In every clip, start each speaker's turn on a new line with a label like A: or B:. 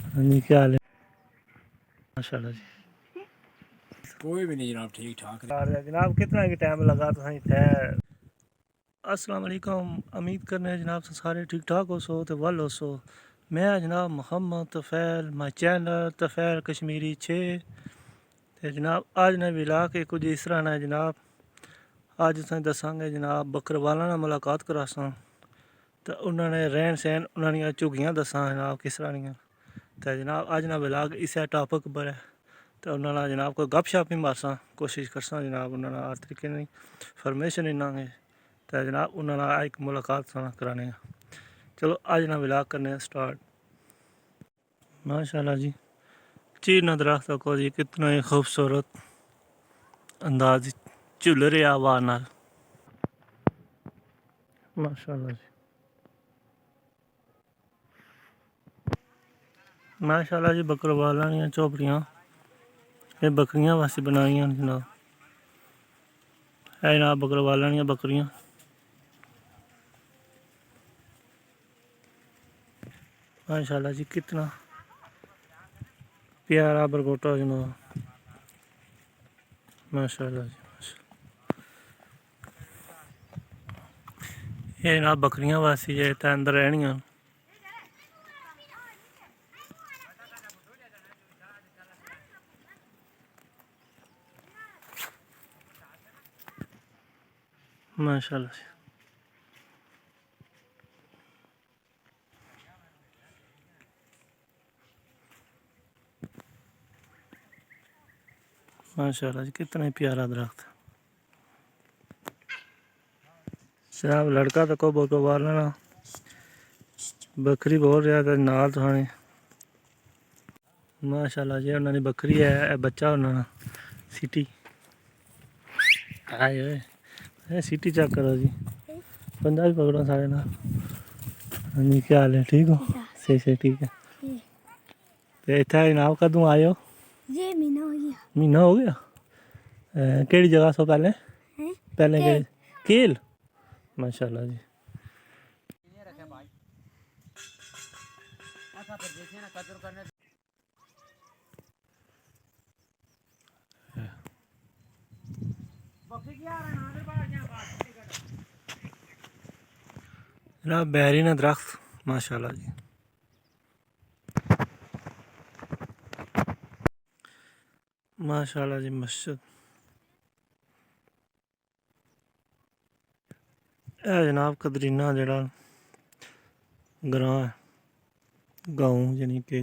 A: हाँ जी, क्या हाल है? माशाल्लाह जी।
B: कोई भी नहीं जनाब, ठीक ठाक
A: जनाब कितना की टाइम लगा तो थे। अस्सलाम वालेकुम, उम्मीद करने जनाब सारे ठीक ठाक हो सो तो वल हो सो। मैं जनाब मोहम्मद तफैल, माई चैनल तफैल कश्मीरी 6 ते जनाब अज ने विला के कुछ इस तरह ने जनाब अज तुसें दसांगे जनाब बकरवाला नाल मुलाकात करासां तो उन्होंने रहन सहन उन्होंने झुगियाँ दसां जनाब किस तरह दियां। तो जनाब अज ना विलाग इस टॉपिक पर है तो उन्होंने जनाब कोई गप शप ही मारसा कोशिश करसा जनाब उन्होंने हर तरीके की फरमेशन इन्होंने तो जनाब उन्होंने एक मुलाकात साना कराने। चलो अज ना विलाग करने स्टार्ट। माशाल्लाह जी, चीर ना दरख्त को जी कितना ही खूबसूरत अंदाज झुल रहा हवा नाल। माशाल्लाह जी, माशाल्लाह जी। बकरवाल दियां झोपड़ियाँ ये बकरियां वास्ते बनाई जनाब। है जनाब बकरवाल दियां बकरियां। माशाल्लाह जी, कितना प्यारा बरगोटा जनाब। माशाल्लाह जी, ये जनाब बकरियां वास्ते जे इत्थै अंदर रहनियां। माशाल्लाह जी, माशाल्लाह जी, कितना ही प्यारा दरख्त। जनाब लड़का तो को बकरवाल ना बकरी बोल रहा था नाल थाने। माशाल्लाह जी, उन्होंने बकरी है बच्चा उन्होंने सिटी आए हुए सिटी चेक करो जी। पंजाबी पकड़ो सारे ना। हाँ जी, क्या हाल है? ठीक हो? सही सही, ठीक है। तो इतना जनाब कदों आए हो?
C: ये महीना हो गया।
A: महीना हो गया। केड़ी जगह सो पहले? पहले केड़ी? केल। माशाल्लाह जी, जनाब बैरी ना दरख्त। माशाल्लाह जी, माशाल्लाह जी। मस्जिद है जनाब कदरीना जड़ा ग्रां है गाँव यानी कि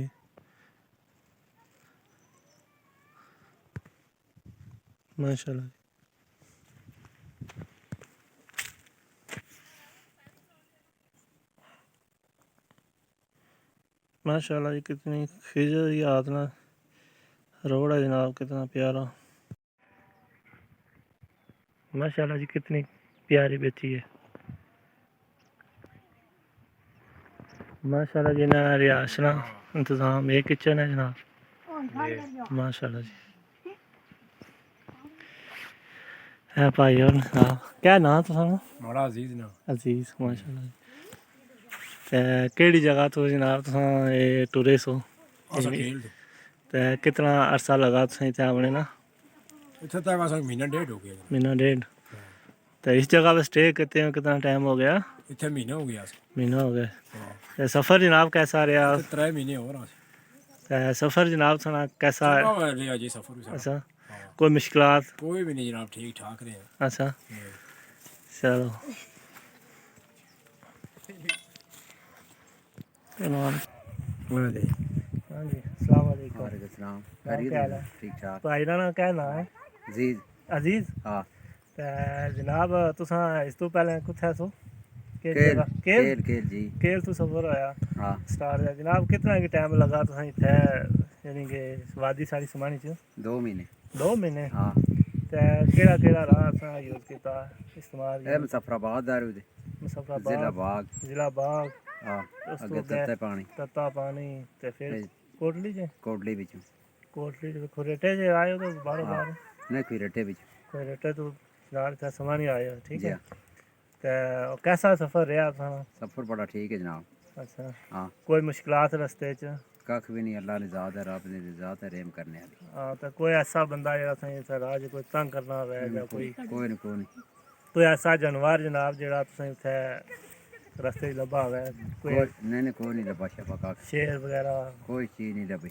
A: माशाल्लाह जी, माशाल्लाह जी। कितनी खिजर याद ना रोड है जनाब, कितना प्यारा। माशाल्लाह जी, कितनी प्यारी बेची है। माशाल्लाह जी, ना रिहायश ना इंतज़ाम ये किचन है जनाब। माशाल्लाह जी, है भाई और जनाब क्या नाम तो सानू?
B: माड़ा अजीज ना
A: अजीज। माशाल्लाह जी। ते केड़ी जगह तो जनाब तुसां ये टूरे सो?
B: असा खेल तो
A: ते कितना अरसा लगा तुसें इत्थै आवने ना?
B: इतना तक असा महीना डेढ़ हो गया जनाब।
A: महीना डेढ़।
B: हाँ,
A: तो इस जगह पे स्टे करते हैं कितना टाइम हो गया?
B: इतना महीना हो गया अस।
A: महीना हो गया।
B: हाँ,
A: ते सफ़र जनाब कैसा रहा?
B: इतना 3 महीने हो रहा सी।
A: ते सफ़र जनाब थोड़ा कैसा?
B: चंगा रहा जी सफर भी सारा।
A: अच्छा,
B: हाँ,
A: कोई मुश्किलात?
B: कोई भी नहीं जनाब, ठीक ठाक रहे।
A: अच्छा, चलो। इमाम
B: हाँ जी,
A: हाँ जी, अस्सलाम वालेकुम।
D: वालेकुम सलाम।
A: नाम
D: खैरियत
A: क्या हाल
D: है?
A: है?
D: ठीक ठाक।
A: भाई का नाम क्या नाम है?
D: अजीज।
A: अजीज।
D: हाँ।
A: ते जनाब तुसां इस तो पहले कुत्थै सो? केड़ी
D: केल
A: जगह? केल।
D: केल केल जी।
A: केल तो सफ़र होया
D: हाँ,
A: स्टार्ट है जनाब। कितना की टाइम लगा तुसें इत्थै यानी कि वादी सारी समानी च?
D: 2 महीने।
A: 2 महीने।
D: हाँ,
A: ते केड़ा केड़ा राह असां यूज़ कीता इस्तेमाल
D: ए
A: यानी कि
D: मुजफ्फराबाद दारू दे जिला
A: मुसफ़राबाद,
D: बाग।
A: जिला बाग,
D: हाँ,
A: उस तो
D: अगे
A: गए
D: तत्ते पानी
A: तत्ता पानी ते फिर
D: ते
A: कोटली च?
D: कोटली बिचों।
A: कोटली च खुरेटे च आए हो तो बाहरों
D: हाँ,
A: बाहर
D: नहीं कोई रट्टे बिच।
A: खुरेटे तो यार इत्थै समानी आए हो, ठीक
D: जी
A: है।
D: हाँ,
A: ते कैसा सफ़र रहा था?
D: सफ़र बड़ा ठीक है जनाब।
A: अच्छा,
D: हाँ,
A: कोई मुश्किलात रस्ते च?
D: कख भी नहीं, अल्लाह ने ज़ात है, रब ने ज़ात है, रेम करने वाली।
A: हाँ तो कोई ऐसा बंदा जेह्ड़ा तुसेंगी इत्थै राह च कोई तंग करना होवे जां कोई
D: कोई नहीं
A: कोई ऐसा जानवर जनाब जेह्ड़ा तुसेंगी इत्थै रस्ते च लब्भा होवे कोई
D: नहीं कोई नहीं लब्भा शब्बा कख,
A: शेर वगैरह
D: कोई चीज़ नहीं लब्भी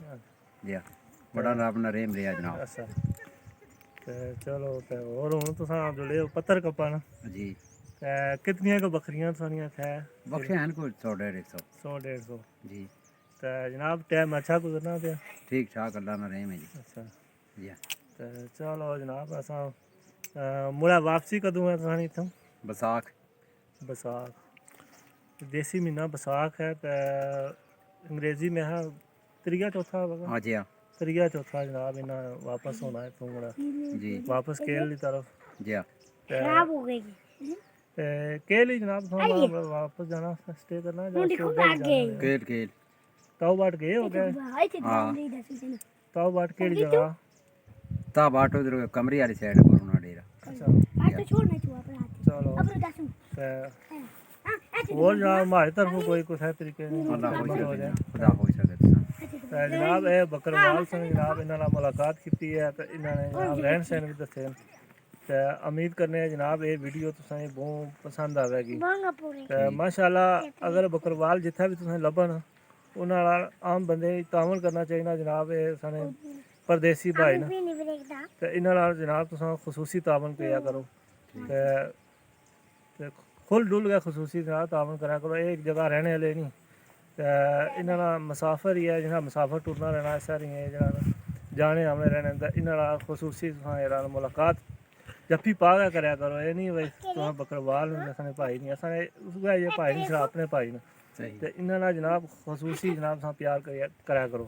D: जी। बड़ा रब ने रेम लिया जनाब
A: अच्छा ते चलो ते होर हुन तुसां जुड़े हो पत्थर कप्पन
D: जी।
A: ते कितनियां क बकरियां थुआढ़ियां इत्थै
D: बख्शे हैं कोई 100-150
A: 100-150
D: जी।
A: ते जनाब टाइम अच्छा गुजरना पे
D: ठीक ठाक अल्लाह ने रेम है जी।
A: अच्छा
D: जी हाँ।
A: ते चलो जनाब असां मुड़ा वापसी कदूं है तुसां इत्थों
D: बसाख
A: बसाख देसी महीना बसाख है ते अंग्रेजी में है त्रिया चौथा होगा
D: हाँ जी हाँ
A: त्रिया चौथा जनाब इन्हें वापस होना है इत्थों मुड़ा
D: जी।
A: वापस केल की तरफ
D: जी हाँ
A: खराब हो गई केल ही जनाब थोड़ा वापस जाना स्टे करना
D: केल केल
A: ताऊ बाट गए हो गए
D: हाँ
A: ताऊ बाट केड़ी जगह
D: ता बाट उधर कमरी वाली साइड पर होना डेरा।
A: अच्छा चलो ते और जनाब हमारी तरफ कोई कुछ है तरीके
D: अल्लाह हो
A: खिदमत हो जाए
D: सके खुदा हो सके तुसां।
A: ते जनाब ये बकरवाल से जनाब इन्हां नाल मुलाकात की है ते इन्हां ने जनाब रहन सहन भी दसे ते उम्मीद करने हैं जनाब ये वीडियो तुसें बहुत पसंद आवेगी ते माशाल्लाह अगर बकरवाल जिथे भी तुसें लब्भन उन्हां नाल आम बंदे गी तामल करना चाहिए जनाब ये साने परदेसी भाई न ते इन्हां नाल जनाब तुसां खसूसी तामल किया करो ते खुल डुल गै खसूसी जनाब तामल करा करो एक जगह रहने वाले नहीं ते इन्हां नाल मुसाफर ही है जिन्हां मुसाफर टुरना रहना सारी जनाब जाने आने रहने ते इन्हां नाल खसूसी तुसां जेह्ड़ा मुलाकात जफ्फी पा गै करया करो एह् नहीं भाई तुसें बकरवाल न साढ़े भाई नहीं असें उ'ऐ जे भाई नहीं साढ़े अपने भाई न ते इन्हां नाल जनाब खसूसी जनाब तुसें प्यार करा करो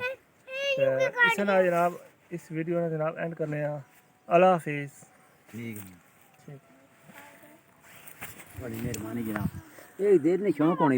A: ते इस नाल जनाब इस वीडियो ने जनाब एंड करने आं अल्लाह हाफिज़।
D: ठीक है
A: ठीक
D: बड़ी मेहरबानी जनाब। एक देर ने शौक होनी